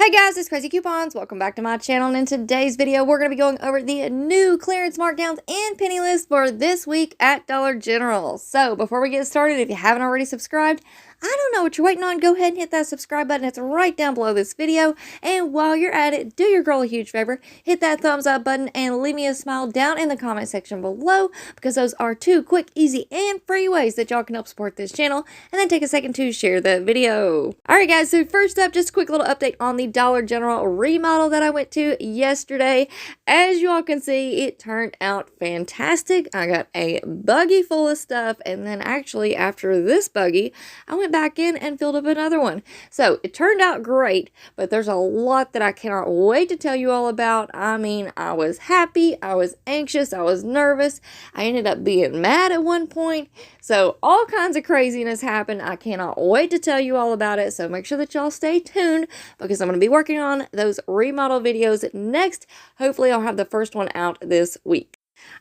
Hey guys, it's Craz-E Coupons. Welcome back to my channel, and in today's video, we're going to be going over the new clearance markdowns and penny list for this week at Dollar General. So before we get started, if you haven't already subscribed, I don't know what you're waiting on. Go ahead and hit that subscribe button. It's right down below this video. And while you're at it, do your girl a huge favor. Hit that thumbs up button and leave me a smile down in the comment section below, because those are two quick, easy, and free ways that y'all can help support this channel. And then take a second to share the video. Alright guys, so first up, just a quick little update on the Dollar General remodel that I went to yesterday. As you all can see, it turned out fantastic. I got a buggy full of stuff, and then actually after this buggy, I went back in and filled up another one. So it turned out great, but there's a lot that I cannot wait to tell you all about. I mean, I was happy, I was anxious, I was nervous, I ended up being mad at one point. So all kinds of craziness happened. I cannot wait to tell you all about it. So make sure that y'all stay tuned, because I'm going to be working on those remodel videos next. Hopefully I'll have the first one out this week.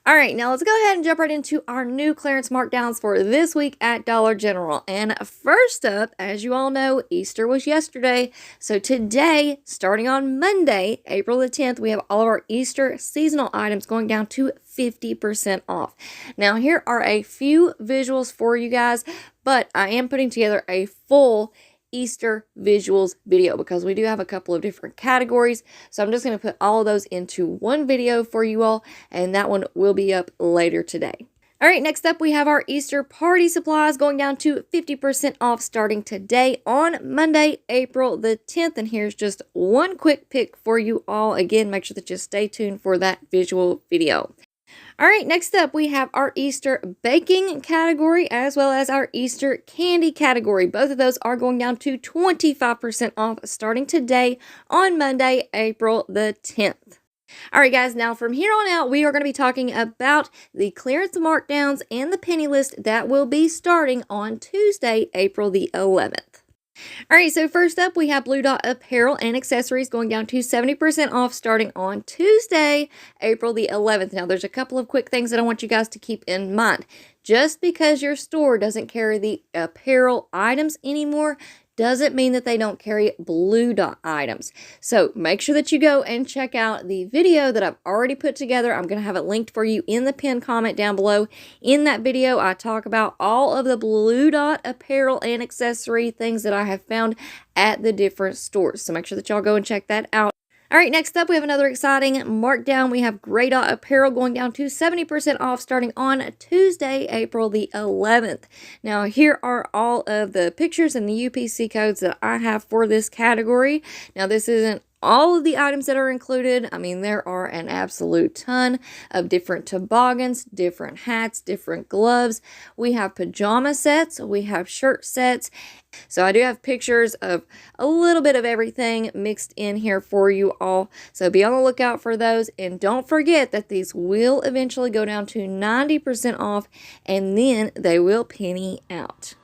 Alright, now let's go ahead and jump right into our new clearance markdowns for this week at Dollar General. And first up, as you all know, Easter was yesterday. So today, starting on Monday, April the 10th, we have all of our Easter seasonal items going down to 50% off. Now, here are a few visuals for you guys, but I am putting together a full Easter visuals video because we do have a couple of different categories. So I'm just going to put all of those into one video for you all, and that one will be up later today. All right, next up we have our Easter party supplies going down to 50% off starting today on Monday, April the 10th. And here's just one quick pick for you all. Again, make sure that you stay tuned for that visual video. All right, next up we have our Easter baking category as well as our Easter candy category. Both of those are going down to 25% off starting today on Monday, April the 10th. All right, guys, now from here on out, we are going to be talking about the clearance markdowns and the penny list that will be starting on Tuesday, April the 11th. All right, so first up, we have Blue Dot Apparel and Accessories going down to 70% off starting on Tuesday, April the 11th. Now, there's a couple of quick things that I want you guys to keep in mind. Just because your store doesn't carry the apparel items anymore doesn't mean that they don't carry Blue Dot items. So make sure that you go and check out the video that I've already put together. I'm going to have it linked for you in the pinned comment down below. In that video, I talk about all of the Blue Dot apparel and accessory things that I have found at the different stores. So make sure that y'all go and check that out. All right, next up, we have another exciting markdown. We have Gray Dot Apparel going down to 70% off starting on Tuesday, April the 11th. Now, here are all of the pictures and the UPC codes that I have for this category. Now, this isn't all of the items that are included. I mean, there are an absolute ton of different toboggans, different hats, different gloves. We have pajama sets, we have shirt sets. So I do have pictures of a little bit of everything mixed in here for you all. So be on the lookout for those. And don't forget that these will eventually go down to 90% off, and then they will penny out.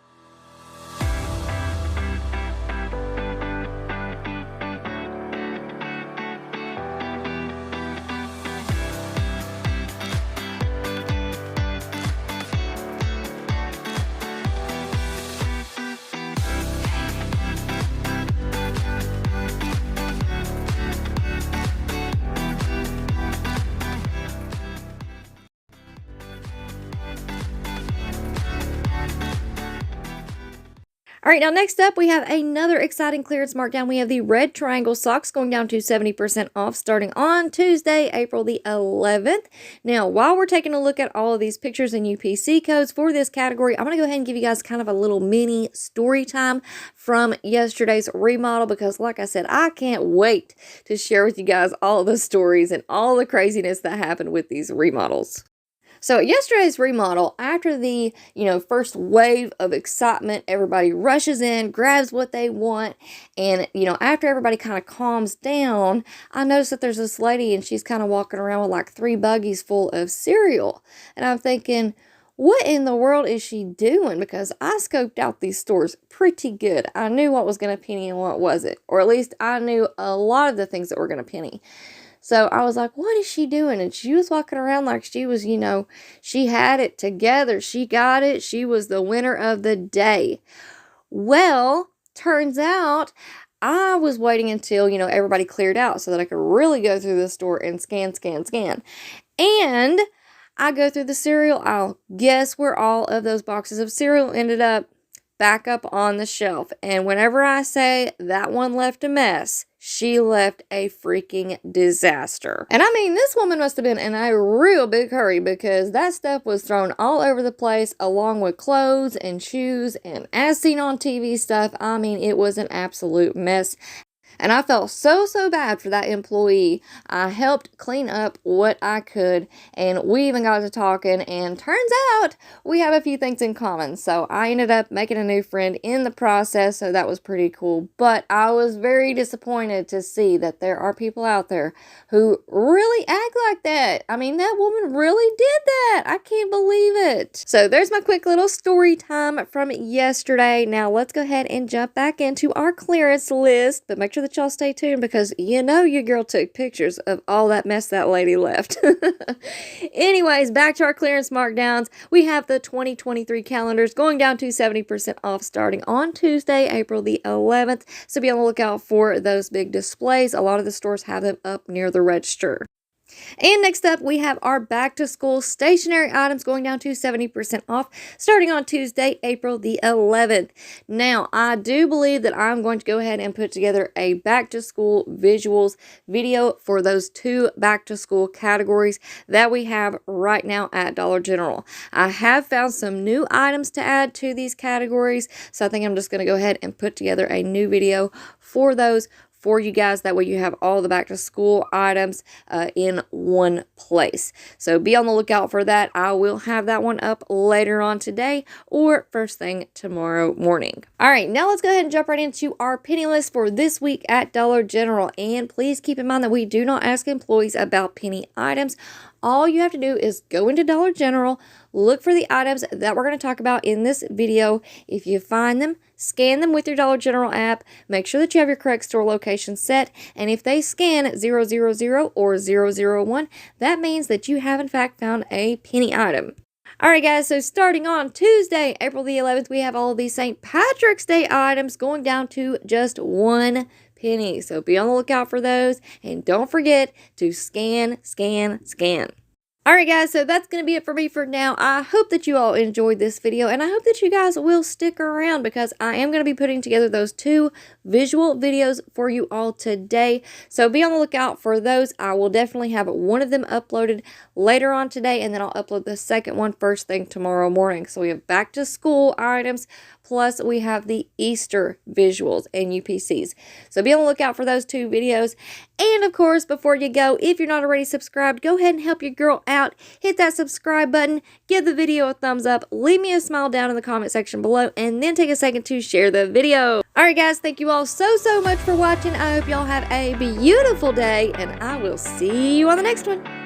All right, now next up, we have another exciting clearance markdown. We have the red triangle socks going down to 70% off starting on Tuesday, April the 11th. Now, while we're taking a look at all of these pictures and UPC codes for this category, I'm going to go ahead and give you guys kind of a little mini story time from yesterday's remodel, because like I said, I can't wait to share with you guys all of the stories and all the craziness that happened with these remodels. So yesterday's remodel, after the, first wave of excitement, everybody rushes in, grabs what they want, and, after everybody kind of calms down, I noticed that there's this lady and she's kind of walking around with like 3 buggies full of cereal. And I'm thinking, what in the world is she doing? Because I scoped out these stores pretty good. I knew what was going to penny and what wasn't, or at least I knew a lot of the things that were going to penny. So I was like, what is she doing? And she was walking around like she was, she had it together. She got it. She was the winner of the day. Well, turns out I was waiting until, everybody cleared out so that I could really go through the store and scan. And I go through the cereal aisle. Guess where all of those boxes of cereal ended up? Back up on the shelf. And whenever I say that one left a mess, she left a freaking disaster. And I mean, this woman must have been in a real big hurry because that stuff was thrown all over the place along with clothes and shoes and as seen on TV stuff. I mean, it was an absolute mess. And I felt so bad for that employee. I helped clean up what I could, and we even got to talking, and turns out we have a few things in common. So I ended up making a new friend in the process, so that was pretty cool. But I was very disappointed to see that there are people out there who really act like that. I mean, that woman really did that. I can't believe it. So there's my quick little story time from yesterday. Now let's go ahead and jump back into our clearance list, but make sure that y'all stay tuned because your girl took pictures of all that mess that lady left. Anyways, back to our clearance markdowns. We have the 2023 calendars going down to 70% off starting on Tuesday, April the 11th. So be on the lookout for those big displays. A lot of the stores have them up near the register. And next up, we have our back to school stationery items going down to 70% off starting on Tuesday, April the 11th. Now, I do believe that I'm going to go ahead and put together a back to school visuals video for those two back to school categories that we have right now at Dollar General. I have found some new items to add to these categories, so I think I'm just going to go ahead and put together a new video for those for you guys. That way you have all the back to school items in one place. So be on the lookout for that. I will have that one up later on today or first thing tomorrow morning. All right, now let's go ahead and jump right into our penny list for this week at Dollar General. And please keep in mind that we do not ask employees about penny items. All you have to do is go into Dollar General, look for the items that we're going to talk about in this video. If you find them, scan them with your Dollar General app. Make sure that you have your correct store location set. And if they scan 000 or 001, that means that you have in fact found a penny item. Alright guys, so starting on Tuesday, April the 11th, we have all of these St. Patrick's Day items going down to just 1 penny. So be on the lookout for those. And don't forget to scan. Alright guys, so that's going to be it for me for now. I hope that you all enjoyed this video, and I hope that you guys will stick around because I am going to be putting together those 2 visual videos for you all today. So be on the lookout for those. I will definitely have one of them uploaded later on today, and then I'll upload the second one first thing tomorrow morning. So we have back to school items, plus we have the Easter visuals and UPCs. So be on the lookout for those 2 videos. And of course, before you go, if you're not already subscribed, go ahead and help your girl out. Hit that subscribe button, give the video a thumbs up, leave me a smile down in the comment section below, and then take a second to share the video. Alright guys, thank you all so much for watching. I hope y'all have a beautiful day, and I will see you on the next one.